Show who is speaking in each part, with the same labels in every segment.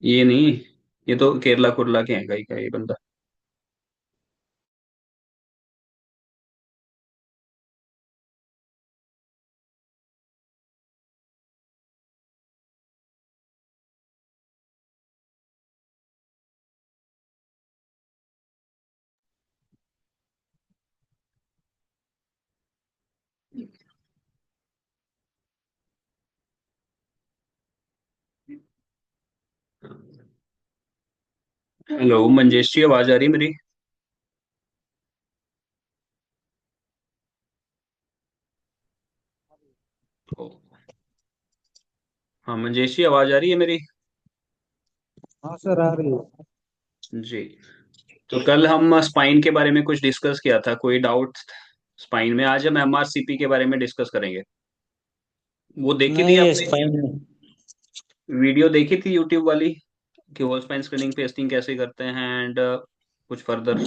Speaker 1: ये नहीं, ये तो केरला कुरला के हैं कहीं का ये बंदा। हेलो मंजेश जी, आवाज आ रही है मेरी? ओ, हाँ मंजेश जी, आवाज आ रही है मेरी?
Speaker 2: हाँ सर आ रही है।
Speaker 1: जी। तो कल हम स्पाइन के बारे में कुछ डिस्कस किया था, कोई डाउट स्पाइन में? आज हम एमआरसीपी के बारे में डिस्कस करेंगे। वो देखी थी
Speaker 2: नहीं
Speaker 1: आपने?
Speaker 2: स्पाइन में।
Speaker 1: वीडियो देखी थी यूट्यूब वाली कि होल स्पाइन स्क्रीनिंग पेस्टिंग कैसे करते हैं एंड कुछ फर्दर?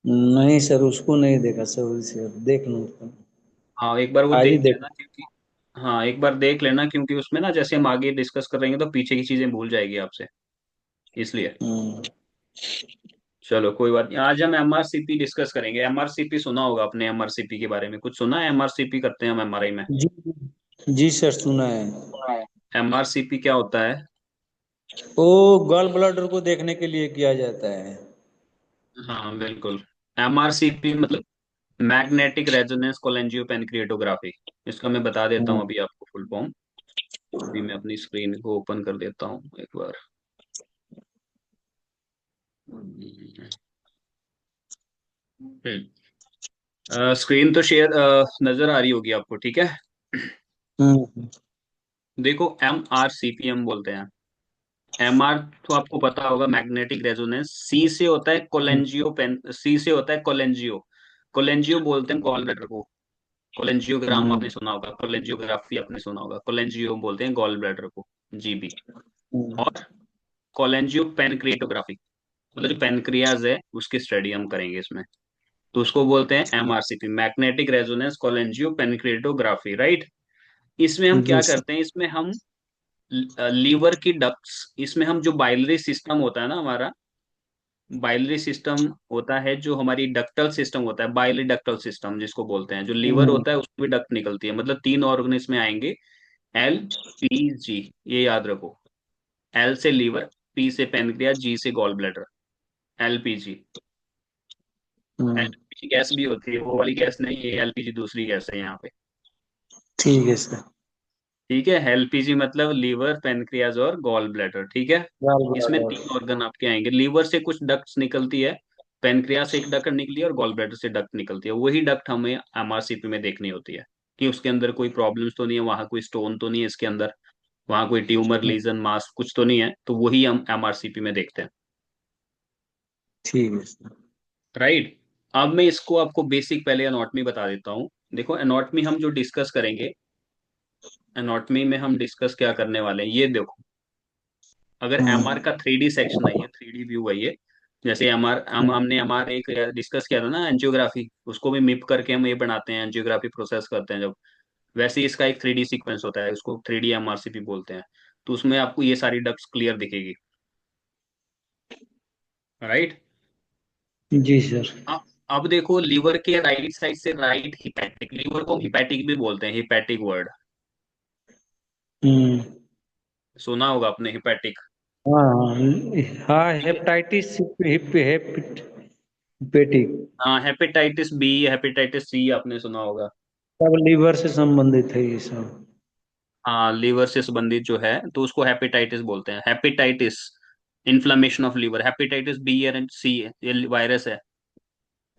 Speaker 2: नहीं सर उसको नहीं देखा सर, उसे अब देख लूँ तो।
Speaker 1: हाँ, एक बार वो
Speaker 2: आज ही
Speaker 1: देख
Speaker 2: देख।
Speaker 1: लेना क्योंकि, हाँ एक बार देख लेना क्योंकि उसमें ना जैसे हम आगे डिस्कस करेंगे तो पीछे की चीजें भूल जाएगी आपसे, इसलिए।
Speaker 2: हम्म।
Speaker 1: चलो कोई बात नहीं, आज हम एमआरसीपी डिस्कस करेंगे। एमआरसीपी सुना होगा आपने? एमआरसीपी के बारे में कुछ सुना है? एमआरसीपी करते हैं हम एमआरआई में।
Speaker 2: जी जी सर सुना है।
Speaker 1: एमआरसीपी क्या होता है?
Speaker 2: वो गॉल ब्लैडर को देखने के लिए किया जाता है।
Speaker 1: हाँ बिल्कुल। एमआरसीपी मतलब मैग्नेटिक रेजोनेंस कोलेंजियोपेनक्रिएटोग्राफी। इसका मैं बता देता हूँ
Speaker 2: हम्म।
Speaker 1: अभी आपको फुल फॉर्म। अभी मैं अपनी स्क्रीन को ओपन कर देता हूँ एक बार। स्क्रीन तो शेयर नजर आ रही होगी आपको, ठीक है?
Speaker 2: हम्म।
Speaker 1: देखो, M R C P M बोलते हैं। एम आर तो आपको पता होगा, मैग्नेटिक रेजोनेंस। सी से होता है कोलेंजियो पेन, सी से होता है कोलेंजियो। कोलेंजियो बोलते हैं गॉल ब्लैडर को। कोलेंजियोग्राम
Speaker 2: हम्म।
Speaker 1: आपने सुना होगा, कोलेंजियोग्राफी आपने सुना होगा। कोलेंजियो बोलते हैं गॉल ब्लैडर को, जीबी।
Speaker 2: हम्म।
Speaker 1: और कोलेंजियो पेनक्रिएटोग्राफी, मतलब जो पेनक्रियाज है उसकी स्टडी हम करेंगे इसमें। तो उसको बोलते हैं एमआरसीपी, मैग्नेटिक रेजोनेंस कोलेंजियो पेनक्रिएटोग्राफी, राइट? इसमें हम
Speaker 2: जी
Speaker 1: क्या
Speaker 2: सर।
Speaker 1: करते हैं, इसमें हम लीवर की डक्ट्स, इसमें हम जो बाइलरी सिस्टम होता है ना हमारा, बाइलरी सिस्टम होता है, जो हमारी डक्टल सिस्टम होता है, बाइलरी डक्टल सिस्टम जिसको बोलते हैं, जो लीवर
Speaker 2: हम्म।
Speaker 1: होता है उसमें भी डक्ट निकलती है, मतलब तीन ऑर्गन इसमें आएंगे। एल पी जी, ये याद रखो। एल से लीवर, पी से पेनक्रियास, जी से गॉल ब्लैडर। एलपीजी।
Speaker 2: हम्म।
Speaker 1: एलपीजी गैस भी होती है, वो वाली गैस नहीं है, एलपीजी दूसरी गैस है यहाँ पे।
Speaker 2: ठीक है सर।
Speaker 1: ठीक है, एलपीजी मतलब लीवर, पेनक्रियाज और गॉल ब्लैडर, ठीक है?
Speaker 2: गॉल
Speaker 1: इसमें
Speaker 2: ब्लैडर।
Speaker 1: तीन ऑर्गन आपके आएंगे। लीवर से कुछ डक्ट्स निकलती है, पेनक्रियास से एक डक्ट निकली है और गॉल ब्लैडर से डक्ट निकलती है। वही डक्ट हमें एमआरसीपी में देखनी होती है कि उसके अंदर कोई प्रॉब्लम्स तो नहीं है, वहां कोई स्टोन तो नहीं है इसके अंदर, वहां कोई ट्यूमर लीजन मास कुछ तो नहीं है, तो वही हम एमआरसीपी में देखते हैं।
Speaker 2: ठीक है सर।
Speaker 1: राइट। अब मैं इसको आपको बेसिक पहले एनाटॉमी बता देता हूँ। देखो, एनाटॉमी हम जो डिस्कस करेंगे, एनाटॉमी में हम डिस्कस क्या करने वाले हैं, ये देखो। अगर एमआर
Speaker 2: हम्म।
Speaker 1: का 3D सेक्शन है, ये 3D व्यू है ये। जैसे एमआर हमने एमआर एक डिस्कस किया था ना, एंजियोग्राफी, उसको भी मिप करके हम ये बनाते हैं, एंजियोग्राफी प्रोसेस करते हैं जब। वैसे ही इसका एक 3D सीक्वेंस होता है, उसको 3D एमआरसीपी बोलते हैं। तो उसमें आपको ये सारी डक्ट्स क्लियर दिखेगी। राइट।
Speaker 2: जी सर।
Speaker 1: अब देखो, लीवर के राइट साइड से राइट हिपैटिक, लीवर को हिपैटिक भी बोलते हैं, हिपैटिक वर्ड
Speaker 2: हम्म।
Speaker 1: सुना होगा आपने, हिपैटिक।
Speaker 2: हाँ हाँ हाँ
Speaker 1: ठीक है।
Speaker 2: Hepatitis hepatic.
Speaker 1: हाँ, हेपेटाइटिस बी, हेपेटाइटिस सी आपने सुना होगा।
Speaker 2: सब लीवर से संबंधित है ये सब।
Speaker 1: हाँ, लीवर से संबंधित जो है तो उसको हेपेटाइटिस बोलते हैं। Hepatitis, inflammation of liver. Hepatitis B and C, ये वायरस है।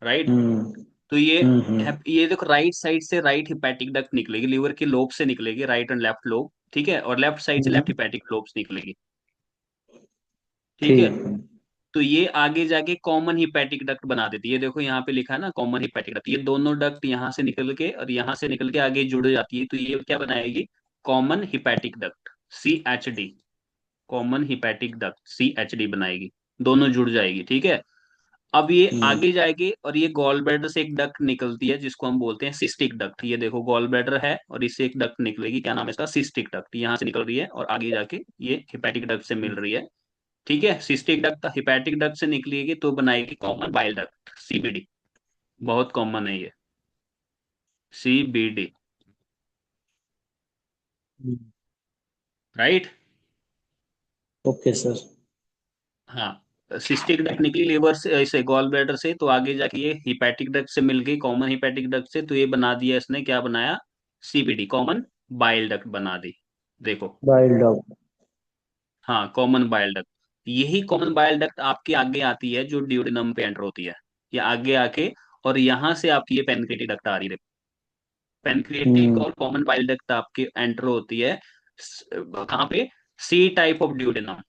Speaker 1: राइट।
Speaker 2: हम्म।
Speaker 1: तो ये
Speaker 2: हम्म।
Speaker 1: ये देखो, राइट साइड से राइट हिपैटिक डक्ट निकलेगी, लीवर के लोब से निकलेगी, राइट एंड लेफ्ट लोब, ठीक है? और लेफ्ट साइड से लेफ्ट
Speaker 2: हम्म।
Speaker 1: हिपैटिक लोब से निकलेगी, ठीक है?
Speaker 2: ठीक है।
Speaker 1: तो ये आगे जाके कॉमन हिपैटिक डक्ट बना देती है। ये देखो यहाँ पे लिखा है ना, कॉमन हिपैटिक डक्ट। ये दोनों डक्ट यहाँ से निकल के और यहाँ से निकल के आगे जुड़ जाती है, तो ये क्या बनाएगी? Common hepatic duct, CHD। Common hepatic duct CHD बनाएगी, दोनों जुड़ जाएगी, ठीक है? अब ये
Speaker 2: हम्म।
Speaker 1: आगे जाएगी और ये गॉल ब्लैडर से एक डक्ट निकलती है जिसको हम बोलते हैं सिस्टिक डक्ट। ये देखो गॉल ब्लैडर है और इससे एक डक्ट निकलेगी, क्या नाम है इसका, सिस्टिक डक्ट। यहाँ से निकल रही है और आगे जाके ये हिपैटिक डक्ट से मिल रही है। ठीक है, सिस्टिक डक्ट हिपैटिक डक्ट से निकलेगी तो बनाएगी कॉमन बाइल डक्ट, सीबीडी। बहुत कॉमन है ये, सीबीडी। राइट।
Speaker 2: Okay sir.
Speaker 1: हाँ, सिस्टिक डक्ट निकली लीवर से, ऐसे गॉल ब्लैडर से, तो आगे जाके ये हिपैटिक डक्ट से मिल गई, कॉमन हिपैटिक डक्ट से, तो ये बना दिया इसने, क्या बनाया, सीबीडी, कॉमन बाइल डक्ट बना दी। देखो।
Speaker 2: Bile dog.
Speaker 1: हाँ, कॉमन बाइल डक्ट। यही कॉमन बाइल डक्ट आपके आगे आती है जो ड्यूडेनम पे एंटर होती है, ये आगे आके, और यहाँ से आपकी ये पेनक्रिएटिक डक्ट आ रही है। पेनक्रिएटिक
Speaker 2: हम्म।
Speaker 1: और कॉमन बाइल डक्ट आपके एंटर होती है कहाँ पे, C type of duodenum.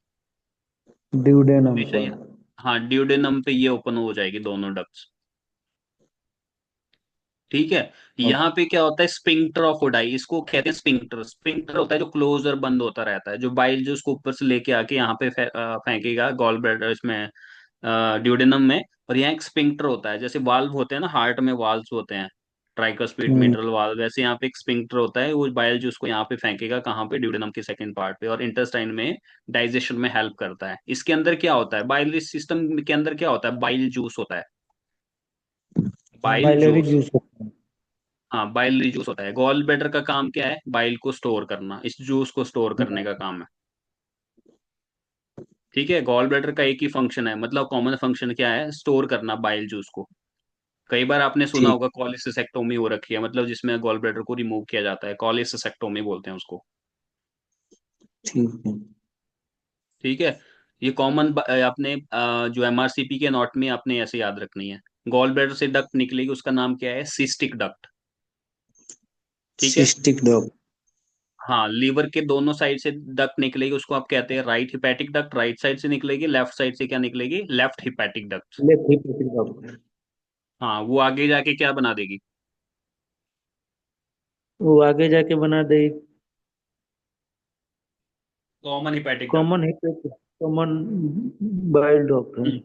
Speaker 2: Duodenum
Speaker 1: हमेशा
Speaker 2: पर।
Speaker 1: ये, हाँ, ड्यूडेनम पे ये ओपन हो जाएगी दोनों डक्ट्स। ठीक है। यहाँ पे क्या होता है, स्पिंक्टर ऑफ ओडाई, इसको कहते हैं स्पिंक्टर। स्पिंक्टर होता है जो क्लोज और बंद होता रहता है, जो बाइल जो उसको ऊपर से लेके आके यहाँ पे फेंकेगा गॉल ब्लैडर इसमें, ड्यूडेनम में। और यहाँ एक स्पिंक्टर होता है, जैसे वाल्व होते हैं ना, हार्ट में वाल्व्स होते हैं, ट्राइकस्पिड
Speaker 2: हम्म।
Speaker 1: मिट्रल वाल्व, वैसे यहाँ पे एक स्पिंक्टर होता है, वो बाइल जो उसको यहाँ पे फेंकेगा कहाँ पे, ड्यूडेनम के सेकंड पार्ट पे, और इंटेस्टाइन में डाइजेशन में हेल्प करता है। इसके अंदर क्या होता है, बाइलरी सिस्टम के अंदर क्या होता है, बाइल जूस होता है, बाइल
Speaker 2: बाइलरी
Speaker 1: जूस।
Speaker 2: जूस होता है।
Speaker 1: हाँ, बाइल जूस होता है। गॉल ब्लैडर का काम क्या है, बाइल को स्टोर करना, इस जूस को स्टोर करने का काम है। ठीक है, गॉल ब्लैडर का एक ही फंक्शन है, मतलब कॉमन फंक्शन क्या है, स्टोर करना बाइल जूस को। कई बार आपने सुना
Speaker 2: ठीक।
Speaker 1: होगा कॉलिसिसेक्टोमी हो रखी है, मतलब जिसमें गॉल ब्लैडर को रिमूव किया जाता है, कॉलिसिसेक्टोमी बोलते हैं उसको।
Speaker 2: ठीक है।
Speaker 1: ठीक है। ये कॉमन आपने जो एमआरसीपी के नॉट में आपने ऐसे याद रखनी है। गॉल ब्लैडर से डक्ट निकलेगी, उसका नाम क्या है, सिस्टिक डक्ट। ठीक है।
Speaker 2: Cystic dog.
Speaker 1: हाँ, लीवर के दोनों साइड से डक्ट निकलेगी, उसको आप कहते हैं right hepatic duct, right side से निकलेगी, लेफ्ट साइड से क्या निकलेगी, left hepatic duct.
Speaker 2: Left hepatic dog.
Speaker 1: हाँ, वो आगे जाके क्या बना देगी,
Speaker 2: वो आगे जाके बना दे।
Speaker 1: Common hepatic duct.
Speaker 2: Common hepatic. Common bile duct है।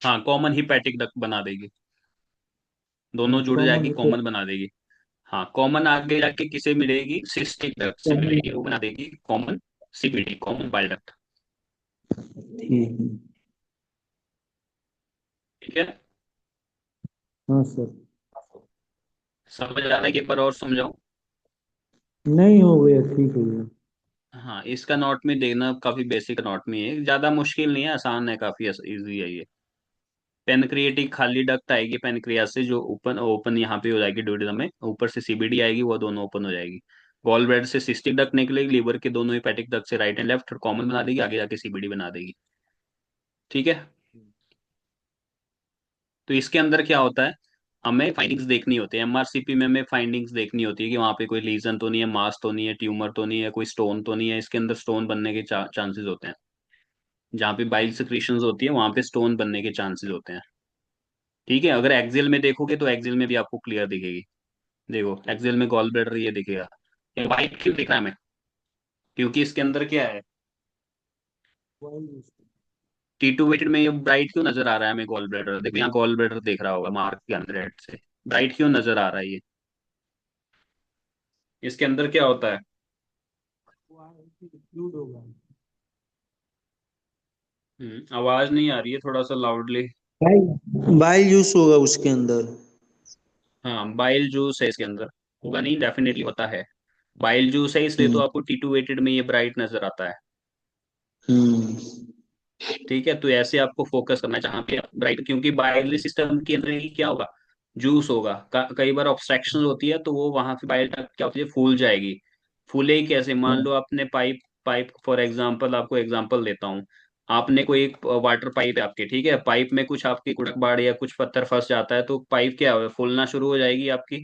Speaker 1: हाँ, कॉमन हिपैटिक डक्ट बना देगी, दोनों जुड़
Speaker 2: कॉमन
Speaker 1: जाएगी, कॉमन
Speaker 2: हिपेटिक।
Speaker 1: बना देगी। हाँ, कॉमन आगे जाके किसे मिलेगी, सिस्टिक डक्ट से
Speaker 2: कॉमन।
Speaker 1: मिलेगी, वो बना देगी common CBD, common bile duct.
Speaker 2: ठीक है।
Speaker 1: ठीक है।
Speaker 2: हाँ सर।
Speaker 1: समझ आ रहा है कि एक बार और समझाऊं।
Speaker 2: नहीं हो गया, ठीक हो गया।
Speaker 1: हाँ, इसका नॉट में देखना, काफी बेसिक नॉट में है, ज्यादा मुश्किल नहीं है, आसान है, काफी इजी है ये। पेनक्रिएटिक खाली डक्ट आएगी पेनक्रियास से, जो ओपन ओपन यहाँ पे हो जाएगी ड्यूडेनम में, ऊपर से सीबीडी आएगी, वो दोनों ओपन हो जाएगी। गॉल ब्लैडर से सिस्टिक डक्ट निकलेगी, लीवर के दोनों हेपेटिक डक्ट से राइट एंड लेफ्ट कॉमन बना देगी, आगे जाके सीबीडी बना देगी। ठीक है। तो इसके अंदर क्या होता है, हमें फाइंडिंग्स देखनी होती है, एमआरसीपी में हमें फाइंडिंग्स देखनी होती है कि वहां पे कोई लीजन तो नहीं है, मास तो नहीं है, ट्यूमर तो नहीं है, कोई स्टोन तो नहीं है। इसके अंदर स्टोन बनने के चांसेस होते हैं, जहाँ पे बाइल सिक्रीशंस होती है वहां पे स्टोन बनने के चांसेस होते हैं। ठीक है, अगर एक्सेल में देखोगे तो एक्सेल में भी आपको क्लियर दिखेगी। देखो एक्सेल में गॉल ब्लैडर ये दिखेगा, ये वाइट क्यों दिख रहा है हमें, क्योंकि इसके अंदर क्या है, टी टू वेटेड में ये ब्राइट क्यों नजर आ रहा है हमें गॉल ब्लैडर, देखो यहाँ गॉल ब्लैडर देख रहा होगा मार्क के अंदर रेड से, ब्राइट क्यों नजर आ रहा है ये, इसके अंदर क्या होता है। आवाज नहीं आ रही है, थोड़ा सा लाउडली।
Speaker 2: बाइल बाइल जूस होगा उसके अंदर।
Speaker 1: हाँ, बाइल जूस है इसके अंदर, होगा नहीं, डेफिनेटली होता है। बाइल जूस है इसलिए तो
Speaker 2: हम्म।
Speaker 1: आपको टी टू वेटेड में ये ब्राइट नजर आता है।
Speaker 2: हम्म।
Speaker 1: ठीक है, तो ऐसे आपको फोकस करना है जहाँ पे ब्राइट, क्योंकि बाइलरी सिस्टम के अंदर ही क्या होगा, जूस होगा। कई बार ऑब्स्ट्रक्शन होती है तो वो वहां से बाइल क्या होती है, फूल जाएगी। फूलेगी कैसे, मान लो आपने पाइप, पाइप फॉर एग्जांपल, आपको एग्जांपल देता हूँ। आपने कोई एक वाटर पाइप है आपके, ठीक है, पाइप में कुछ आपकी कुड़कबाड़ या कुछ पत्थर फंस जाता है तो पाइप क्या है, फूलना शुरू हो जाएगी आपकी।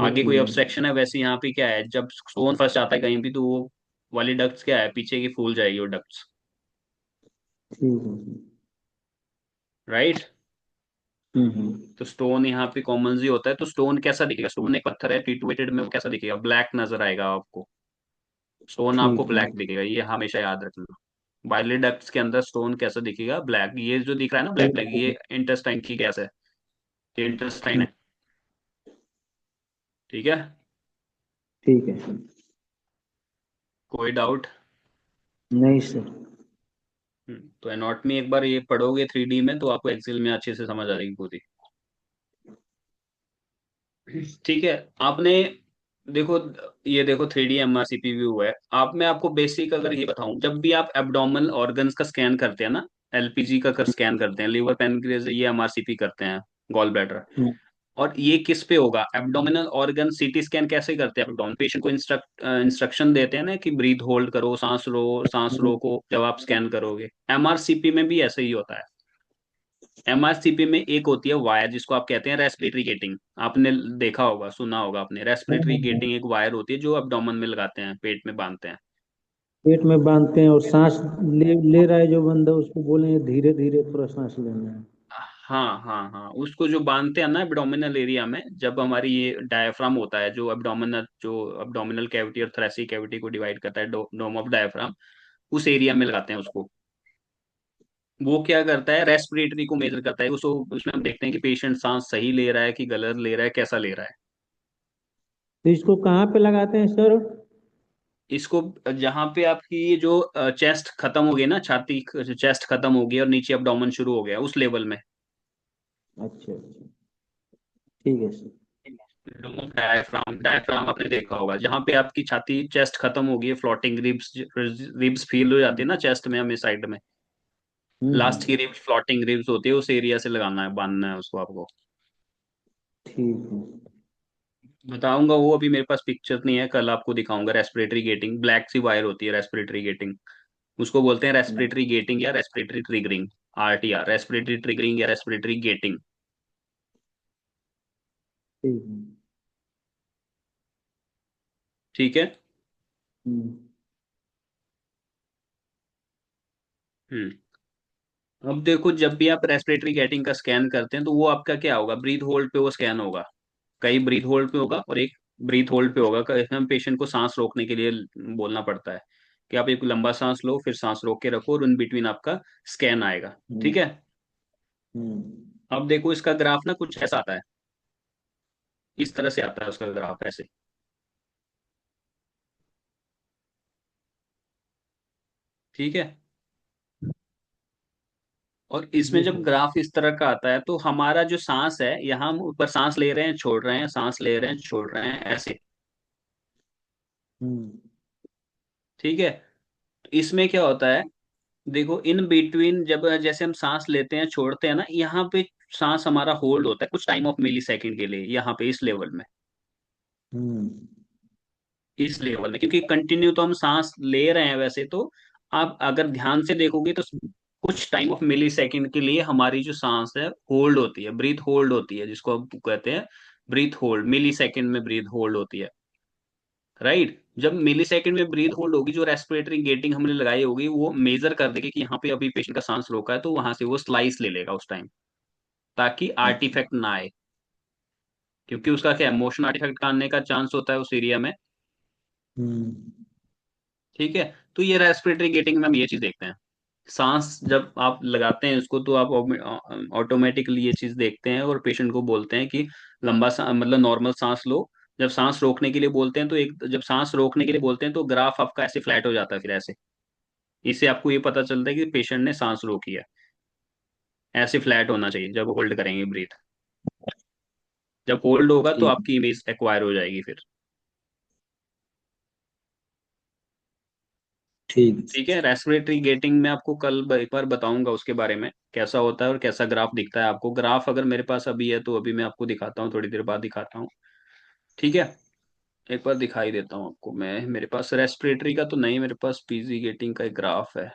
Speaker 1: आगे कोई ऑब्स्ट्रक्शन है, वैसे यहाँ पे क्या है, जब स्टोन फंस जाता है कहीं भी तो वो वाली डक्ट्स क्या है, पीछे की फूल जाएगी वो डक्ट्स।
Speaker 2: ठीक है।
Speaker 1: राइट।
Speaker 2: हम्म।
Speaker 1: तो स्टोन यहाँ पे कॉमन ही होता है, तो स्टोन कैसा दिखेगा, स्टोन एक पत्थर है टिटूएटेड में, वो कैसा दिखेगा, ब्लैक नजर आएगा आपको, स्टोन आपको
Speaker 2: ठीक है।
Speaker 1: ब्लैक दिखेगा, ये हमेशा याद रखना। बाइलियरी डक्ट्स के अंदर स्टोन कैसा दिखेगा, ब्लैक, ये जो दिख रहा है ना ब्लैक ब्लैक, ये इंटेस्टाइन की गैस है, ये इंटेस्टाइन
Speaker 2: हम्म,
Speaker 1: है। ठीक है।
Speaker 2: ठीक है।
Speaker 1: कोई डाउट?
Speaker 2: नहीं सर।
Speaker 1: तो एनाटॉमी एक बार ये पढ़ोगे 3D में तो आपको एक्सेल में अच्छे से समझ आ जाएगी पूरी। ठीक है। आपने देखो, ये देखो 3D MRCP व्यू है। आप, मैं आपको बेसिक अगर ये बताऊं, जब भी आप एब्डोमिनल ऑर्गन्स का स्कैन करते हैं ना, LPG का कर स्कैन करते हैं, लीवर पैनक्रियाज, ये MRCP करते हैं, गॉल ब्लैडर,
Speaker 2: हम्म,
Speaker 1: और ये किस पे होगा, एब्डोमिनल ऑर्गन सीटी स्कैन कैसे करते हैं एब्डोमिन, पेशेंट को इंस्ट्रक्शन देते हैं ना कि ब्रीथ होल्ड करो, सांस लो, सांस
Speaker 2: हम्म,
Speaker 1: रोको जब आप स्कैन करोगे। MRCP में भी ऐसे ही होता है। MRCP में एक होती है वायर जिसको आप कहते हैं रेस्पिरेटरी गेटिंग। आपने देखा होगा, सुना होगा आपने, रेस्पिरेटरी
Speaker 2: हम्म।
Speaker 1: गेटिंग एक वायर होती है जो एब्डोमेन में लगाते हैं, पेट में बांधते हैं।
Speaker 2: पेट में बांधते हैं, और सांस ले ले रहा है जो बंदा, उसको बोलेंगे धीरे धीरे थोड़ा सांस लेना है।
Speaker 1: हाँ हाँ हाँ, उसको जो बांधते हैं ना एब्डोमिनल एरिया में, जब हमारी ये डायफ्राम होता है जो एब्डोमिनल कैविटी और थ्रेसिक कैविटी को डिवाइड करता है, डोम ऑफ डायफ्राम, उस एरिया में लगाते हैं उसको। वो क्या करता है, रेस्पिरेटरी को मेजर करता है उसको। उसमें हम देखते हैं कि पेशेंट सांस सही ले रहा है कि गलत ले रहा है, कैसा ले रहा है।
Speaker 2: तो इसको कहाँ पे लगाते हैं सर?
Speaker 1: इसको जहां पे आपकी ये जो चेस्ट खत्म हो गई ना, छाती, चेस्ट खत्म हो गई और नीचे abdomen शुरू हो गया, उस लेवल में।
Speaker 2: अच्छा अच्छा, ठीक है सर।
Speaker 1: डायफ्राम, डायफ्राम आपने देखा होगा, जहां पे आपकी छाती, चेस्ट खत्म हो गई है, फ्लोटिंग रिब्स, रिब्स फील हो जाती है ना चेस्ट में, हमें साइड में लास्ट
Speaker 2: हम्म।
Speaker 1: की रिब्स, फ्लोटिंग रिब्स होती है, उस एरिया से लगाना है, बांधना है उसको आपको।
Speaker 2: ठीक है।
Speaker 1: बताऊंगा वो, अभी मेरे पास पिक्चर नहीं है, कल आपको दिखाऊंगा। रेस्पिरेटरी गेटिंग, ब्लैक सी वायर होती है रेस्पिरेटरी गेटिंग, उसको बोलते हैं रेस्पिरेटरी गेटिंग या respiratory triggering, RTR, respiratory triggering या रेस्पिरेटरी गेटिंग।
Speaker 2: ठीक है।
Speaker 1: ठीक है।
Speaker 2: हम्म।
Speaker 1: हम्म। अब देखो, जब भी आप रेस्पिरेटरी गेटिंग का स्कैन करते हैं तो वो आपका क्या होगा, ब्रीथ होल्ड पे वो स्कैन होगा। कई ब्रीथ होल्ड पे होगा और एक ब्रीथ होल्ड पे होगा। हम पेशेंट को सांस रोकने के लिए बोलना पड़ता है कि आप एक लंबा सांस लो, फिर सांस रोक के रखो, और इन बिटवीन आपका स्कैन आएगा।
Speaker 2: हम्म।
Speaker 1: ठीक है।
Speaker 2: हम्म।
Speaker 1: अब देखो इसका ग्राफ ना कुछ ऐसा आता है, इस तरह से आता है उसका ग्राफ ऐसे। ठीक है। और इसमें
Speaker 2: जी
Speaker 1: जब
Speaker 2: सर।
Speaker 1: ग्राफ इस तरह का आता है तो हमारा जो सांस है, यहाँ हम ऊपर सांस ले रहे हैं, छोड़ रहे हैं, सांस ले रहे हैं, छोड़ रहे हैं, ऐसे।
Speaker 2: हम्म।
Speaker 1: ठीक है। तो इसमें क्या होता है, देखो इन बिटवीन, जब जैसे हम सांस लेते हैं छोड़ते हैं ना, यहाँ पे सांस हमारा होल्ड होता है कुछ टाइम ऑफ मिली सेकेंड के लिए, यहाँ पे इस लेवल में,
Speaker 2: हम्म।
Speaker 1: इस लेवल में, क्योंकि कंटिन्यू तो हम सांस ले रहे हैं वैसे तो। आप अगर ध्यान से देखोगे तो कुछ टाइम ऑफ मिली सेकेंड के लिए हमारी जो सांस है होल्ड होती है, ब्रीथ होल्ड होती है, जिसको हम कहते हैं ब्रीथ होल्ड, मिली सेकेंड में ब्रीथ होल्ड होती है। राइट। जब मिली सेकेंड में ब्रीथ होल्ड होगी, जो रेस्पिरेटरी गेटिंग हमने लगाई होगी वो मेजर कर देगी कि यहाँ पे अभी पेशेंट का सांस रोका है, तो वहां से वो स्लाइस ले लेगा उस टाइम, ताकि
Speaker 2: अच्छा।
Speaker 1: आर्टिफैक्ट ना आए। क्योंकि उसका क्या मोशन आर्टिफैक्ट का आने का चांस होता है उस एरिया में।
Speaker 2: हम्म।
Speaker 1: ठीक है। तो ये रेस्पिरेटरी गेटिंग में हम ये चीज देखते हैं। सांस जब आप लगाते हैं उसको तो आप ऑटोमेटिकली ये चीज देखते हैं, और पेशेंट को बोलते हैं कि लंबा मतलब नॉर्मल सांस लो। जब सांस रोकने के लिए बोलते हैं तो एक, जब सांस रोकने के लिए बोलते हैं तो ग्राफ आपका ऐसे फ्लैट हो जाता है फिर ऐसे। इससे आपको ये पता चलता है कि पेशेंट ने सांस रोकी है। ऐसे फ्लैट होना चाहिए जब होल्ड करेंगे ब्रीथ। जब होल्ड होगा तो
Speaker 2: ठीक।
Speaker 1: आपकी इमेज एक्वायर हो जाएगी फिर।
Speaker 2: ठीक।
Speaker 1: ठीक है। रेस्पिरेटरी गेटिंग में आपको कल एक बार बताऊंगा उसके बारे में, कैसा होता है और कैसा ग्राफ दिखता है आपको। ग्राफ अगर मेरे पास अभी है तो अभी मैं आपको दिखाता हूँ, थोड़ी देर बाद दिखाता हूँ। ठीक है। एक बार दिखाई देता हूँ आपको मैं, मेरे पास रेस्पिरेटरी का तो नहीं, मेरे पास पीजी गेटिंग का एक ग्राफ है।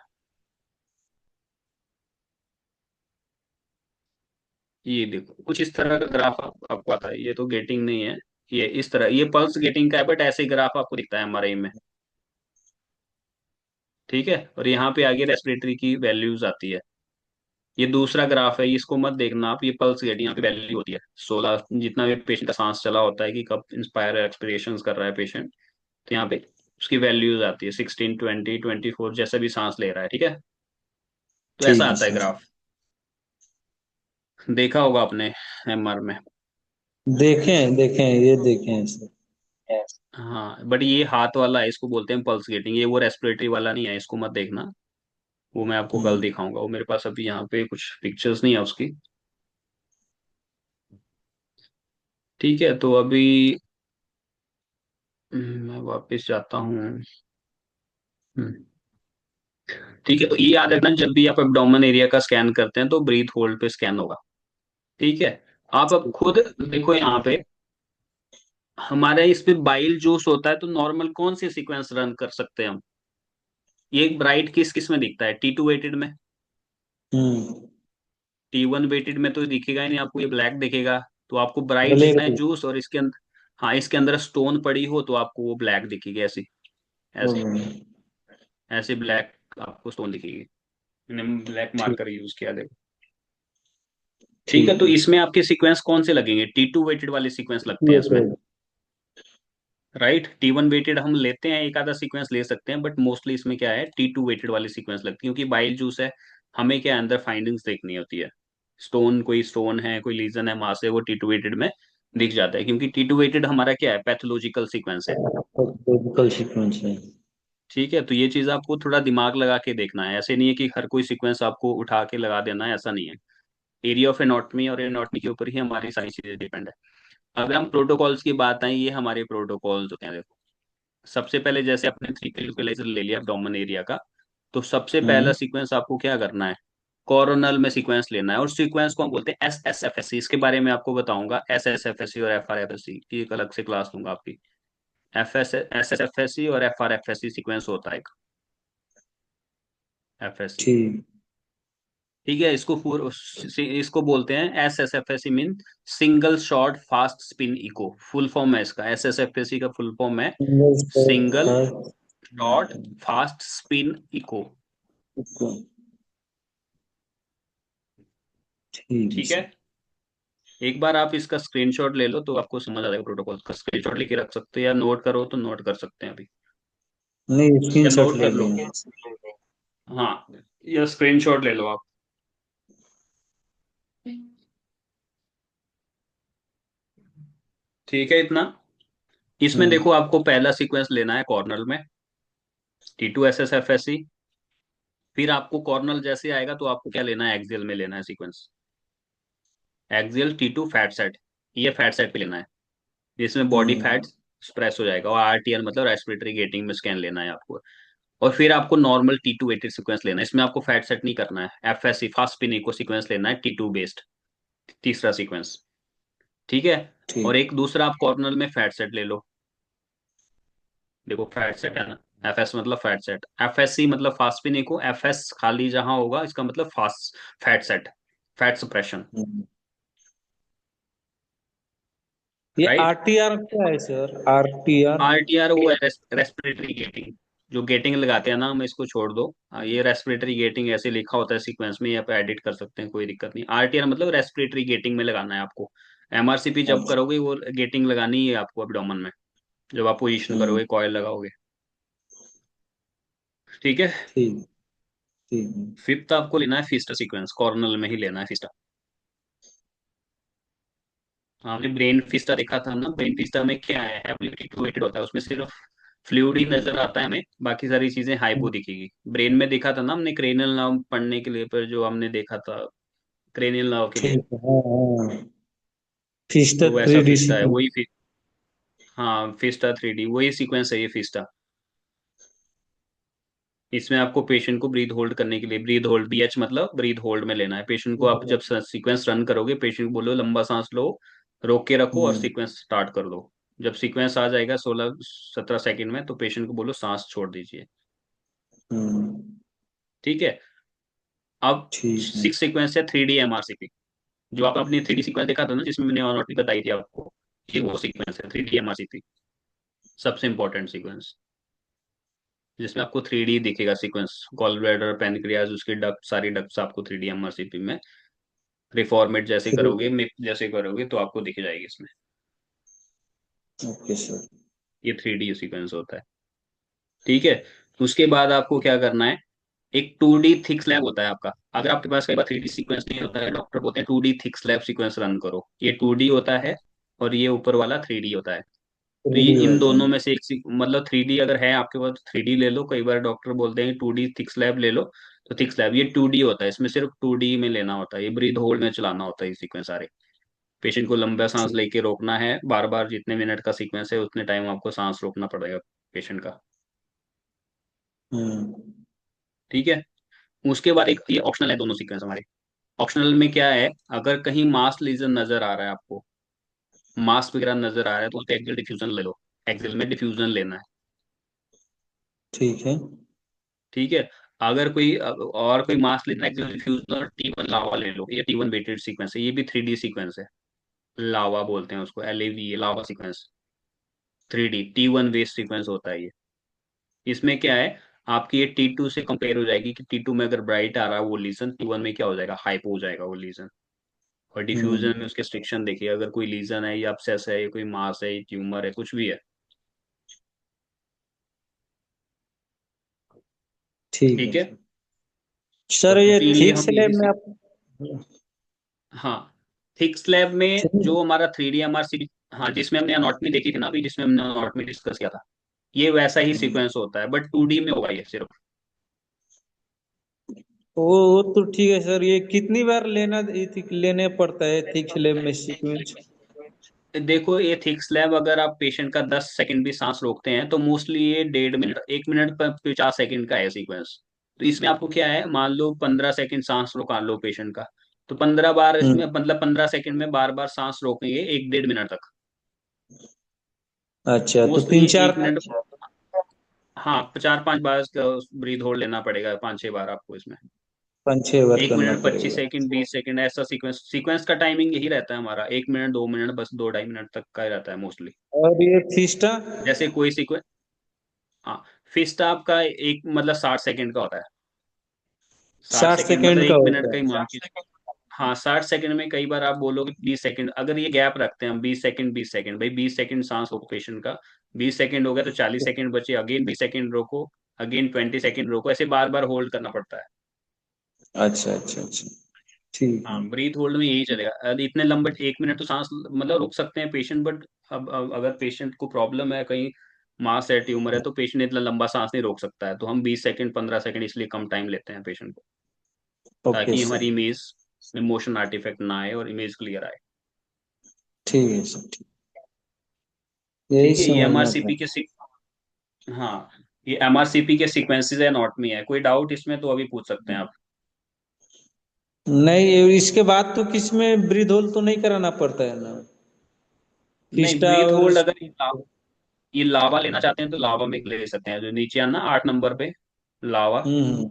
Speaker 1: ये देखो कुछ इस तरह का ग्राफ आपको आता है, ये तो गेटिंग नहीं है, ये इस तरह, ये पल्स गेटिंग का है, बट ऐसे ग्राफ आपको दिखता है MRI में। ठीक है। और यहाँ पे आगे रेस्पिरेटरी की वैल्यूज आती है। ये दूसरा ग्राफ है, इसको मत देखना आप, ये पल्स रेट यहाँ पे वैल्यू होती है 16, जितना भी पेशेंट का सांस चला होता है कि कब इंस्पायर एक्सपिरेशन कर रहा है पेशेंट, तो यहाँ पे उसकी वैल्यूज आती है 16, 20, 24, जैसा भी सांस ले रहा है, ठीक है। तो ऐसा
Speaker 2: ठीक है
Speaker 1: आता है
Speaker 2: सर।
Speaker 1: ग्राफ, देखा होगा आपने एमआर में।
Speaker 2: देखें देखें, ये देखें सर।
Speaker 1: हाँ बट ये हाथ वाला है, इसको बोलते हैं पल्स गेटिंग, ये वो रेस्पिरेटरी वाला नहीं है, इसको मत देखना। वो मैं आपको कल
Speaker 2: हम्म।
Speaker 1: दिखाऊंगा, वो मेरे पास अभी यहाँ पे कुछ पिक्चर्स नहीं है उसकी। ठीक है, तो अभी मैं वापस जाता हूँ। हम्म, ठीक है, तो ये याद रखना, जब भी आप एब्डोमेन एरिया का स्कैन करते हैं तो ब्रीथ होल्ड पे स्कैन होगा। ठीक है। आप अब खुद देखो यहाँ पे, हमारे इस पे बाइल जूस होता है, तो नॉर्मल कौन सी सीक्वेंस रन कर सकते हैं हम? ये ब्राइट किस किस में दिखता है? T2 वेटेड में।
Speaker 2: हम्म।
Speaker 1: T1 वेटेड में तो दिखेगा ही नहीं आपको, ये ब्लैक दिखेगा। तो आपको ब्राइट
Speaker 2: ब्लैक
Speaker 1: देखना है जूस, और इसके अंदर, हाँ इसके अंदर स्टोन पड़ी हो तो आपको वो ब्लैक दिखेगी, ऐसी ऐसी ऐसे ब्लैक आपको स्टोन दिखेगी। मैंने ब्लैक
Speaker 2: ठीक।
Speaker 1: मार्कर यूज किया, देखो। ठीक है,
Speaker 2: ठीक
Speaker 1: तो
Speaker 2: है।
Speaker 1: इसमें आपके सीक्वेंस कौन से लगेंगे? T2 वेटेड वाले सीक्वेंस लगते हैं
Speaker 2: ये
Speaker 1: इसमें।
Speaker 2: सर।
Speaker 1: राइट, T1 वेटेड हम लेते हैं, एक आधा सीक्वेंस ले सकते हैं, बट मोस्टली इसमें क्या है, T2 वेटेड वाली सीक्वेंस लगती है, क्योंकि बाइल जूस है। हमें क्या है, अंदर फाइंडिंग्स देखनी होती है। स्टोन, कोई स्टोन है, कोई लीजन है वहां से, वो T2 वेटेड में दिख जाता है, क्योंकि T2 वेटेड हमारा क्या है, पैथोलॉजिकल सीक्वेंस है।
Speaker 2: लॉजिकल सीक्वेंस है।
Speaker 1: ठीक है, तो ये चीज आपको थोड़ा दिमाग लगा के देखना है, ऐसे नहीं है कि हर कोई सीक्वेंस आपको उठा के लगा देना है, ऐसा नहीं है। एरिया ऑफ एनाटॉमी और एनाटॉमी के ऊपर ही हमारी सारी चीजें डिपेंड है। अगर हम प्रोटोकॉल्स की बात आई, ये हमारे प्रोटोकॉल्स होते हैं, देखो। सबसे पहले जैसे आपने 3 लोकलाइजर ले लिया abdomen एरिया का, तो सबसे पहला
Speaker 2: हम्म।
Speaker 1: सीक्वेंस आपको क्या करना है, कोरोनल में सीक्वेंस लेना है, और सीक्वेंस को हम बोलते हैं SSFSC। इसके बारे में आपको बताऊंगा, SSFSC और FRFSC की एक अलग से क्लास लूंगा आपकी। SSFSC और FRFSC सीक्वेंस होता है एक, FSC।
Speaker 2: ठीक।
Speaker 1: ठीक है, इसको बोलते हैं SSFSC, mean single shot fast spin echo, full form है इसका। SSFSC का फुल फॉर्म है
Speaker 2: single
Speaker 1: single
Speaker 2: spot.
Speaker 1: Shot fast spin echo.
Speaker 2: ठीक है
Speaker 1: ठीक
Speaker 2: सर।
Speaker 1: है, एक बार आप इसका स्क्रीनशॉट ले लो तो आपको समझ आ जाएगा, प्रोटोकॉल का स्क्रीनशॉट लेके रख सकते हो, या नोट करो तो नोट कर सकते हैं अभी,
Speaker 2: नहीं,
Speaker 1: या
Speaker 2: स्क्रीनशॉट
Speaker 1: नोट
Speaker 2: ले
Speaker 1: कर लो।
Speaker 2: लेंगे।
Speaker 1: हाँ, या स्क्रीनशॉट ले लो आप। ठीक है, इतना। इसमें
Speaker 2: हम्म।
Speaker 1: देखो, आपको पहला सीक्वेंस लेना है कॉर्नल में, T2 SSFSC। फिर आपको कॉर्नल जैसे आएगा तो आपको क्या लेना है, एक्सियल में लेना है sequence, axial T2 fat set. ये फैट सेट पे लेना है, जिसमें बॉडी फैट
Speaker 2: हम्म।
Speaker 1: स्प्रेस हो जाएगा, और RTR मतलब रेस्पिरेटरी गेटिंग में स्कैन लेना है आपको। और फिर आपको नॉर्मल T2 वेटेड सीक्वेंस लेना है, इसमें आपको फैट सेट नहीं करना है। FSC fast spin echo sequence लेना है, T2 बेस्ड, तीसरा सीक्वेंस। ठीक है। और
Speaker 2: ठीक।
Speaker 1: एक दूसरा आप कॉर्नल में फैट सेट ले लो, देखो फैट सेट है ना, FS मतलब फैट सेट, FSC मतलब फास्ट स्पिन इको, FS खाली जहां होगा इसका मतलब fast fat set, fat suppression.
Speaker 2: Hmm. ये
Speaker 1: राइट।
Speaker 2: आरटीआर क्या है सर? आरटीआर।
Speaker 1: RTR वो है रेस्पिरेटरी गेटिंग, जो गेटिंग लगाते हैं ना, हम इसको छोड़ दो। ये रेस्पिरेटरी गेटिंग ऐसे लिखा होता है सीक्वेंस में, यहाँ पे एडिट कर सकते हैं, कोई दिक्कत नहीं। RTR मतलब रेस्पिरेटरी गेटिंग में लगाना है आपको। MRCP जब
Speaker 2: अच्छा।
Speaker 1: करोगे वो गेटिंग लगानी है आपको एब्डोमेन में, जब आप पोजीशन
Speaker 2: हम्म।
Speaker 1: करोगे, कॉइल लगाओगे। ठीक है।
Speaker 2: ठीक। ठीक है।
Speaker 1: फिफ्थ आपको लेना है फिस्टा सीक्वेंस, कॉर्नल में ही लेना है फिस्टा। आपने ब्रेन फिस्टा देखा था ना, ब्रेन फिस्टा में क्या है, एबिलिटी टू वेटेड होता है, उसमें सिर्फ फ्लूइड ही नजर आता है हमें, बाकी सारी चीजें हाइपो दिखेगी। ब्रेन में देखा था ना हमने, क्रेनियल नर्व पढ़ने के लिए, पर जो हमने देखा था क्रेनियल नर्व के लिए,
Speaker 2: ठीक है। हाँ हाँ। फिस्टा
Speaker 1: तो वैसा
Speaker 2: थ्री डी
Speaker 1: फिस्टा है,
Speaker 2: सीक्वेंस।
Speaker 1: वही हाँ फिस्टा 3D, वही सीक्वेंस है ये फिस्टा। इसमें आपको पेशेंट को ब्रीथ होल्ड करने के लिए, ब्रीथ होल्ड, BH मतलब ब्रीथ होल्ड में लेना है पेशेंट को। आप जब सीक्वेंस रन करोगे, पेशेंट को बोलो लंबा सांस लो, रोक के रखो और
Speaker 2: हम्म।
Speaker 1: सीक्वेंस स्टार्ट कर दो। जब सीक्वेंस आ जाएगा 16-17 सेकंड में, तो पेशेंट को बोलो सांस छोड़ दीजिए।
Speaker 2: हम्म।
Speaker 1: ठीक है। अब
Speaker 2: ठीक है।
Speaker 1: सिक्स सीक्वेंस है 3D MRCP, जो आप अपनी 3D सीक्वेंस देखा था ना, जिसमें मैंने ऑनोटी बताई थी आपको, ये वो सीक्वेंस है 3D MRCP, सबसे इंपॉर्टेंट सीक्वेंस, जिसमें आपको 3D दिखेगा सीक्वेंस, गॉल ब्लैडर, पैनक्रियाज, उसकी डक्ट, सारी डक्ट्स आपको 3D MRCP में, रिफॉर्मेट जैसे
Speaker 2: थ्री।
Speaker 1: करोगे, मिप जैसे करोगे तो आपको दिख जाएगी इसमें।
Speaker 2: Okay sir.
Speaker 1: ये 3D सीक्वेंस होता है। ठीक है। उसके बाद आपको क्या करना है, एक 2D थिक स्लैब होता है आपका। अगर आपके पास कई बार 3D सीक्वेंस नहीं होता है, डॉक्टर बोलते हैं 2D thick slab sequence run करो। ये 2D होता है और ये ऊपर वाला 3D होता है। तो ये
Speaker 2: रेडी
Speaker 1: इन
Speaker 2: वर्जन।
Speaker 1: दोनों में से एक मतलब 3D अगर है आपके पास तो 3D ले लो। कई बार डॉक्टर बोलते हैं 2D थिक स्लैब ले लो। तो थिक स्लैब ये 2D होता है, इसमें सिर्फ 2D में लेना होता है, ये ब्रीथ होल्ड में चलाना होता है ये सीक्वेंस सारे। पेशेंट को लंबा सांस
Speaker 2: ठीक।
Speaker 1: लेके रोकना है बार बार, जितने मिनट का सीक्वेंस है उतने टाइम आपको सांस रोकना पड़ेगा पेशेंट का।
Speaker 2: हम्म।
Speaker 1: ठीक है। उसके बाद एक ये ऑप्शनल है दोनों सीक्वेंस हमारे। ऑप्शनल में क्या है, अगर कहीं मास लीजन नजर आ रहा है आपको, मास वगैरह नजर आ रहा है तो एक्सियल डिफ्यूजन ले लो। एक्सियल में डिफ्यूजन लेना है।
Speaker 2: ठीक है।
Speaker 1: ठीक है। अगर कोई और कोई मास लेना है एक्सियल डिफ्यूजन, और T1 लावा ले लो। ये T1 वेटेड सीक्वेंस है, ये भी 3D सीक्वेंस है। लावा बोलते हैं उसको, LAVA LAVA sequence. 3D T1 weighted sequence होता है ये। इसमें क्या है, आपकी ये T2 से कंपेयर हो जाएगी कि T2 में अगर ब्राइट आ रहा है वो लीजन, T1 में क्या हो जाएगा, हाइप हो जाएगा वो लीजन। और डिफ्यूजन में
Speaker 2: हम्म।
Speaker 1: उसके स्ट्रिक्शन देखिए, अगर कोई लीजन है या abscess है या कोई मास है या ट्यूमर है कुछ भी है।
Speaker 2: ठीक है
Speaker 1: ठीक है।
Speaker 2: सर।
Speaker 1: तो
Speaker 2: सर ये
Speaker 1: रूटीनली
Speaker 2: ठीक
Speaker 1: हम
Speaker 2: से
Speaker 1: यही
Speaker 2: मैं
Speaker 1: सीख।
Speaker 2: आप।
Speaker 1: हाँ। थिक स्लैब में
Speaker 2: सुनिए।
Speaker 1: जो हमारा 3D MR हाँ जिसमें हमने अनॉटमी देखी थी ना अभी, जिसमें हमने अनॉटमी डिस्कस किया था, ये वैसा ही सीक्वेंस होता है बट 2D में होगा ये सिर्फ।
Speaker 2: वो तो ठीक है सर, ये कितनी बार लेने पड़ता है थिक स्लेब में सीक्वेंस?
Speaker 1: देखो ये थिक स्लैब अगर आप पेशेंट का 10 सेकंड भी सांस रोकते हैं तो मोस्टली ये 1.5 मिनट, 1 मिनट पर 50 सेकंड का है सीक्वेंस। तो इसमें आपको क्या है, मान लो 15 सेकंड सांस रोका लो पेशेंट का, तो 15 बार इसमें,
Speaker 2: हम्म।
Speaker 1: मतलब 15 सेकंड में बार बार सांस रोकेंगे 1-1.5 मिनट तक।
Speaker 2: अच्छा तो
Speaker 1: मोस्टली
Speaker 2: तीन चार।
Speaker 1: 1 मिनट। हाँ 4-5 बार ब्रीथ होल्ड लेना पड़ेगा, 5-6 बार आपको इसमें।
Speaker 2: 5 6 बार
Speaker 1: एक
Speaker 2: करना
Speaker 1: मिनट पच्चीस
Speaker 2: पड़ेगा।
Speaker 1: सेकंड 20 सेकंड ऐसा सीक्वेंस, सीक्वेंस का टाइमिंग यही रहता है हमारा, 1 मिनट 2 मिनट, बस 2-2.5 मिनट तक का ही रहता है मोस्टली।
Speaker 2: और ये फिस्टा?
Speaker 1: जैसे कोई सीक्वेंस, हाँ फिस्ट आपका एक मतलब 60 सेकंड का होता है। साठ
Speaker 2: 60
Speaker 1: सेकंड मतलब
Speaker 2: सेकेंड का
Speaker 1: 1 मिनट
Speaker 2: होता
Speaker 1: का ही
Speaker 2: है?
Speaker 1: मान के। हाँ 60 सेकंड में कई बार आप बोलोगे 20 सेकंड, अगर ये गैप रखते हैं हम 20 सेकंड 20 सेकंड, भाई 20 सेकंड सांस हो पेशेंट का, 20 सेकंड हो गया तो 40 सेकंड बचे, अगेन 20 सेकंड रोको, अगेन 20 सेकंड रोको, ऐसे बार बार होल्ड करना पड़ता है।
Speaker 2: अच्छा अच्छा अच्छा। ठीक
Speaker 1: हाँ
Speaker 2: है।
Speaker 1: ब्रीथ होल्ड में यही चलेगा। इतने लंबे 1 मिनट तो सांस मतलब रुक सकते हैं पेशेंट, बट अब अगर पेशेंट को प्रॉब्लम है कहीं, मास है ट्यूमर है, तो पेशेंट इतना लंबा सांस नहीं रोक सकता है, तो हम 20 सेकंड 15 सेकंड इसलिए कम टाइम लेते हैं पेशेंट को,
Speaker 2: ओके
Speaker 1: ताकि
Speaker 2: सर।
Speaker 1: हमारी इमेज में मोशन आर्टिफैक्ट ना आए और इमेज क्लियर आए।
Speaker 2: ठीक है सर, ठीक। यही
Speaker 1: ठीक है। ये
Speaker 2: समझना था।
Speaker 1: एमआरसीपी के हाँ ये एमआरसीपी के सीक्वेंसेस है नॉट में है, कोई डाउट इसमें तो अभी पूछ सकते हैं आप।
Speaker 2: नहीं, इसके बाद तो किसमें ब्रीथ होल्ड तो नहीं कराना पड़ता है ना?
Speaker 1: नहीं
Speaker 2: फिस्टा
Speaker 1: ब्रीथ
Speaker 2: और
Speaker 1: होल्ड अगर ये लावा लेना चाहते हैं तो लावा में ले सकते हैं, जो नीचे आना 8 नंबर पे, लावा।
Speaker 2: हम्म।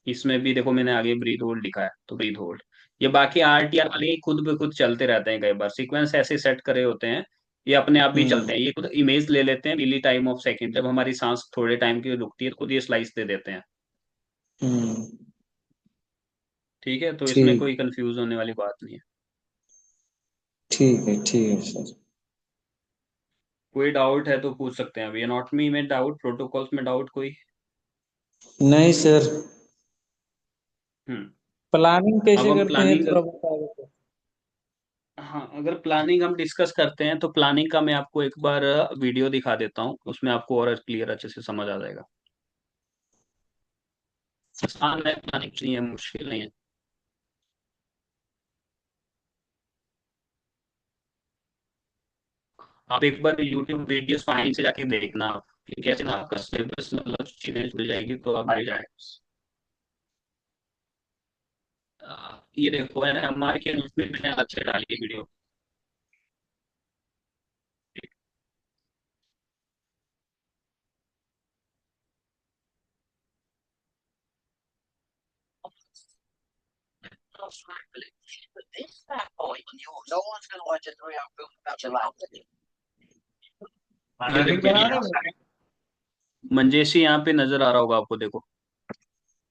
Speaker 1: इसमें भी देखो मैंने आगे ब्रीथ होल्ड लिखा है, तो ब्रीथ होल्ड। ये बाकी RTR वाले खुद ब खुद चलते रहते हैं, कई बार सीक्वेंस ऐसे सेट करे होते हैं, ये अपने आप भी
Speaker 2: हम्म।
Speaker 1: चलते हैं, ये खुद इमेज ले लेते हैं मिली टाइम ऑफ सेकंड, जब हमारी सांस थोड़े टाइम की रुकती है तो खुद ये स्लाइस दे देते हैं।
Speaker 2: हम्म।
Speaker 1: ठीक है, तो इसमें
Speaker 2: ठीक।
Speaker 1: कोई कंफ्यूज होने वाली बात नहीं है।
Speaker 2: ठीक है सर।
Speaker 1: कोई डाउट है तो पूछ सकते हैं अभी, एनाटॉमी में डाउट, प्रोटोकॉल्स में डाउट कोई।
Speaker 2: नहीं सर।
Speaker 1: हम्म।
Speaker 2: प्लानिंग
Speaker 1: अब
Speaker 2: कैसे
Speaker 1: हम
Speaker 2: करते हैं
Speaker 1: प्लानिंग,
Speaker 2: थोड़ा बताओ तो।
Speaker 1: हाँ अगर प्लानिंग हम डिस्कस करते हैं तो प्लानिंग का मैं आपको एक बार वीडियो दिखा देता हूँ, उसमें आपको और क्लियर अच्छे से समझ आ जाएगा। आसान है प्लानिंग, नहीं है मुश्किल नहीं है। आप एक बार यूट्यूब वीडियोस फाइल से जाके देखना, कि कैसे ना आपका सिलेबस मतलब चीजें जुड़ जाएगी तो आप आ जाएगा। ये देखो है ना हमारे के उसमें मैंने अलग से डाली है वीडियो। ये देखो मंजेशी यहाँ पे नजर आ रहा होगा आपको, देखो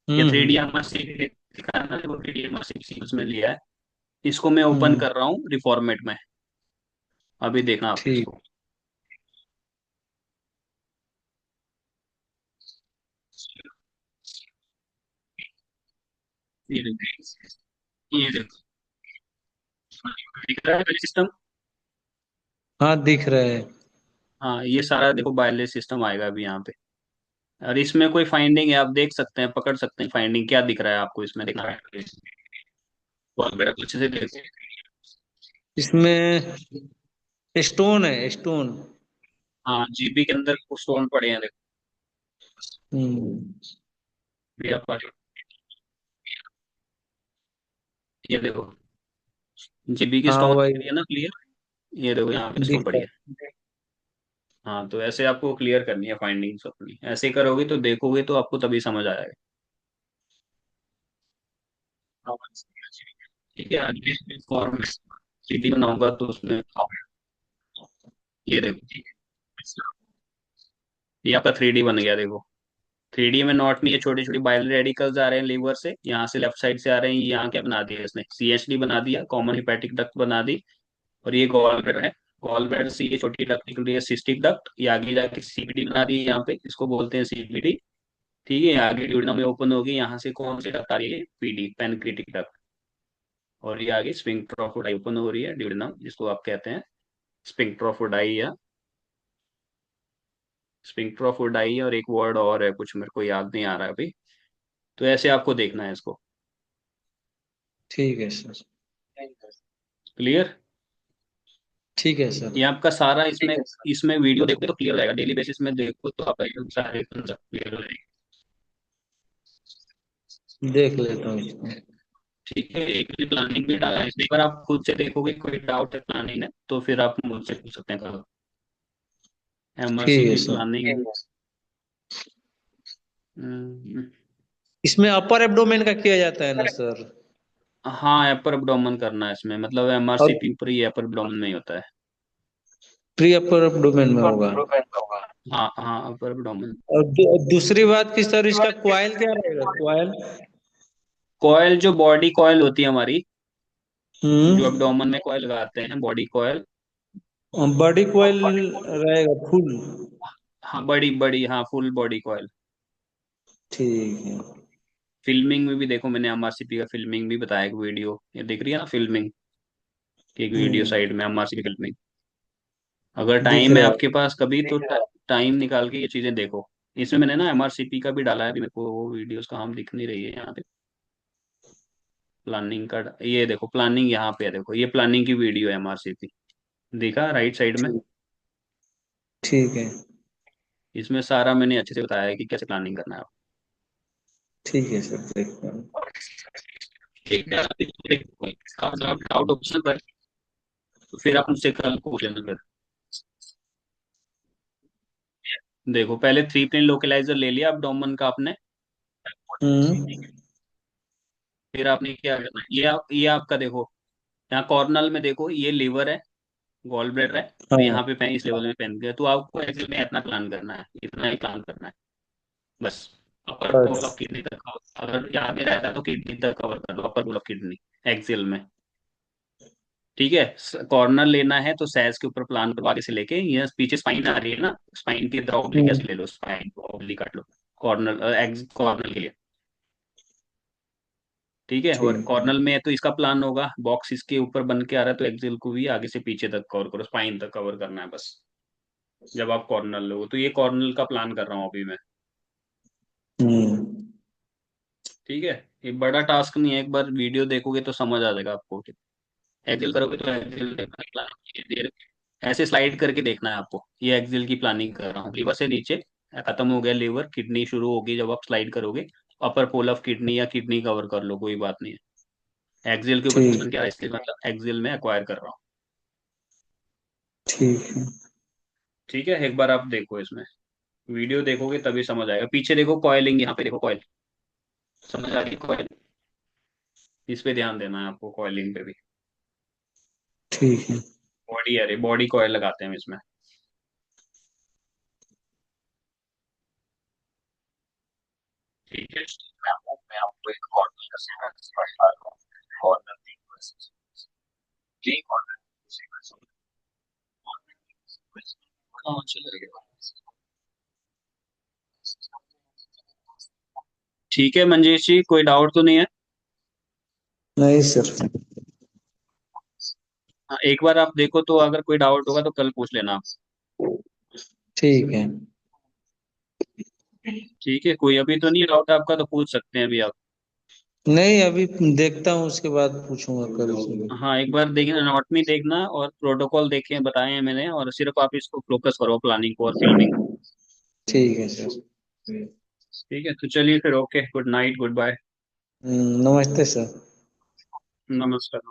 Speaker 1: ये थ्री डी
Speaker 2: हम्म।
Speaker 1: एम दिखा है ना, देखो 3D MR में लिया है। इसको मैं ओपन
Speaker 2: हम्म।
Speaker 1: कर रहा हूँ रिफॉर्मेट में, अभी देखना आप
Speaker 2: ठीक।
Speaker 1: इसको। ये देखो, ये देखो, दिख रहा है सिस्टम।
Speaker 2: हाँ दिख रहा है।
Speaker 1: हाँ, ये सारा देखो वायरलेस सिस्टम आएगा अभी यहाँ पे। और इसमें कोई फाइंडिंग है, आप देख सकते हैं, पकड़ सकते हैं फाइंडिंग क्या दिख रहा है आपको इसमें, दिख रहा है बहुत बड़ा कुछ से देखो।
Speaker 2: इसमें स्टोन है, स्टोन।
Speaker 1: हाँ, जीबी के अंदर कुछ स्टोन पड़े हैं देखो।
Speaker 2: हम्म।
Speaker 1: ये आप ये देखो, जीबी की
Speaker 2: हाँ
Speaker 1: स्टोन
Speaker 2: वही
Speaker 1: दिख रही है ना क्लियर। ये देखो यहाँ पे स्टोन
Speaker 2: दिख
Speaker 1: पड़ी
Speaker 2: रहा
Speaker 1: है। हाँ, तो ऐसे आपको क्लियर करनी है फाइंडिंग्स अपनी, ऐसे करोगे तो देखोगे तो आपको तभी समझ आएगा। ठीक है, आगे फॉर्म सीधी बनाऊंगा तो उसमें ये देखो, ये आपका 3D बन गया देखो। 3D में नॉट नहीं है, छोटी छोटी बाइल रेडिकल्स आ रहे हैं लीवर से, यहाँ से लेफ्ट साइड से आ रहे हैं, यहाँ क्या बना दिया इसने, CHD बना दिया, कॉमन हिपैटिक डक्ट बना दी। और ये गॉल ब्लैडर है, गॉल ब्लैडर से ये छोटी डक्ट निकल रही है सिस्टिक डक्ट, ये आगे जाके CPD बना दी है, यहाँ पे इसको बोलते हैं CPD। ठीक है, आगे ड्यूडेनम में ओपन होगी, यहाँ से कौन सी डक्ट आ रही है, PD पेनक्रिटिक डक्ट। और ये आगे स्फिंक्टर ऑफ ओडाई ओपन हो रही है, ड्यूडेनम जिसको आप कहते हैं स्फिंक्टर ऑफ ओडाई या स्फिंक्टर ऑफ ओडाई, और एक वर्ड और है कुछ मेरे को याद नहीं आ रहा है अभी। तो ऐसे आपको देखना है इसको।
Speaker 2: ठीक है सर।
Speaker 1: क्लियर।
Speaker 2: ठीक है सर।
Speaker 1: ये आपका सारा इसमें इसमें वीडियो देखो तो क्लियर रहेगा, डेली बेसिस में देखो तो आपका एकदम सारे कंसेप्ट क्लियर हो जाएंगे।
Speaker 2: देख लेता हूँ इसको।
Speaker 1: ठीक है, एक प्लानिंग भी डाला है इसमें, एक बार आप खुद से देखोगे कोई डाउट है प्लानिंग में तो फिर आप मुझसे पूछ सकते हैं कल।
Speaker 2: ठीक है
Speaker 1: MRCP
Speaker 2: सर।
Speaker 1: प्लानिंग।
Speaker 2: इसमें अपर एब्डोमेन का किया जाता है ना सर?
Speaker 1: हाँ, अपर एब्डोमेन करना है इसमें, मतलब
Speaker 2: और
Speaker 1: MRCP ऊपर ही अपर एब्डोमेन में ही होता है।
Speaker 2: प्री अपर एब्डोमेन में होगा?
Speaker 1: हाँ हाँ, अपर एब्डोमेन।
Speaker 2: और दूसरी बात कि सर इसका क्वाइल क्या रहेगा, क्वाइल?
Speaker 1: कॉयल, जो बॉडी कॉयल होती है हमारी, जो
Speaker 2: हम्म।
Speaker 1: एब्डोमेन में कॉयल लगाते हैं, बॉडी कॉयल।
Speaker 2: बॉडी क्वाइल रहेगा फुल?
Speaker 1: हाँ, बड़ी बड़ी, हाँ फुल बॉडी कॉयल।
Speaker 2: ठीक है।
Speaker 1: फिल्मिंग में भी देखो, मैंने MRCP का फिल्मिंग भी बताया, एक वीडियो ये दिख रही है ना फिल्मिंग की, एक वीडियो
Speaker 2: हम्म।
Speaker 1: साइड में MRCP फिल्मिंग। अगर
Speaker 2: दिख
Speaker 1: टाइम है
Speaker 2: रहा
Speaker 1: आपके
Speaker 2: है।
Speaker 1: पास कभी तो टाइम निकाल के ये चीजें देखो। इसमें मैंने ना MRCP का भी डाला है, अभी मेरे को वो वीडियोस का हम दिख नहीं रही है यहाँ पे। प्लानिंग का ये देखो, प्लानिंग यहाँ पे है देखो, ये प्लानिंग की वीडियो है MRCP, देखा राइट साइड में।
Speaker 2: ठीक। ठीक है।
Speaker 1: इसमें सारा मैंने अच्छे से बताया है कि कैसे प्लानिंग करना है।
Speaker 2: ठीक है सर, देखता हूँ।
Speaker 1: ठीक है, डाउट ऑप्शन पर तो फिर आप मुझसे कल पूछ लेना फिर। देखो, पहले 3 प्लेन लोकेलाइजर ले लिया abdomen का आपने।
Speaker 2: हम्म।
Speaker 1: फिर आपने क्या करना है, ये आपका देखो, यहाँ कॉर्नल में देखो, ये लीवर है, गॉल ब्लैडर है, और
Speaker 2: हाँ।
Speaker 1: यहाँ पे इस लेवल में पेन गया, तो आपको एक्चुअली में इतना प्लान करना है, इतना ही प्लान करना है बस। अपर पोल ऑफ
Speaker 2: बस।
Speaker 1: किडनी तक अगर याद में रहता है तो किडनी तक कवर कर दो, अपर पोल ऑफ किडनी एक्सियल में। ठीक है, कॉर्नर लेना है तो सैज के ऊपर प्लान करो, आगे से लेके ये पीछे स्पाइन आ रही है ना, स्पाइन की तरह ओब्लिक
Speaker 2: हम्म।
Speaker 1: ऐसे ले लो, स्पाइन को ओब्लिक काट लो, कॉर्नर एग्ज कॉर्नर के लिए। ठीक है, और
Speaker 2: ठीक।
Speaker 1: कॉर्नल में है तो इसका प्लान होगा, बॉक्स इसके ऊपर बन के आ रहा है तो एक्सिल को भी आगे से पीछे तक कवर करो, स्पाइन तक कवर करना है बस। जब आप कॉर्नल लो तो ये कॉर्नल का प्लान कर रहा हूँ अभी मैं।
Speaker 2: हम्म।
Speaker 1: ठीक है, ये बड़ा टास्क नहीं है, एक बार वीडियो देखोगे तो समझ आ जाएगा आपको। एक्सेल करोगे तो एक्सेल देखना प्लानिंग देर ऐसे स्लाइड करके देखना है आपको, ये एक्सेल की प्लानिंग कर रहा हूँ, लीवर से नीचे खत्म हो गया लीवर, किडनी शुरू होगी जब आप स्लाइड करोगे, अपर पोल ऑफ किडनी या किडनी कवर कर लो, कोई बात नहीं है। एक्सेल के ऊपर
Speaker 2: ठीक।
Speaker 1: क्वेश्चन क्या है, इसलिए मतलब एक्सेल में एक्वायर कर रहा हूँ।
Speaker 2: ठीक है।
Speaker 1: ठीक है, एक बार आप देखो इसमें, वीडियो देखोगे तभी समझ आएगा। पीछे देखो कॉइलिंग, यहाँ पे देखो कॉइल, समझ आ गई कॉइल, इस पे ध्यान देना है आपको, कॉइलिंग पे भी।
Speaker 2: ठीक है।
Speaker 1: बॉडी, अरे बॉडी कॉइल लगाते हैं हम इसमें। ठीक है, मैं आपको एक कॉर्नर का कॉर्नर ठीक हाँ चलेगा। ठीक है मंजेश जी, कोई डाउट तो नहीं है।
Speaker 2: नहीं सर।
Speaker 1: हाँ, एक बार आप देखो, तो अगर कोई डाउट होगा तो कल पूछ लेना आप।
Speaker 2: ठीक है।
Speaker 1: ठीक है, कोई अभी तो नहीं डाउट आपका, तो पूछ सकते हैं अभी आप।
Speaker 2: नहीं, अभी देखता हूँ, उसके बाद पूछूंगा कल से।
Speaker 1: हाँ, एक बार देखना, नोट में देखना और प्रोटोकॉल देखे बताए हैं मैंने, और सिर्फ आप इसको फोकस करो, प्लानिंग को और फिल्मिंग को।
Speaker 2: ठीक है सर।
Speaker 1: ठीक है, तो चलिए फिर, okay, good night, goodbye.
Speaker 2: नमस्ते सर।
Speaker 1: नमस्कार।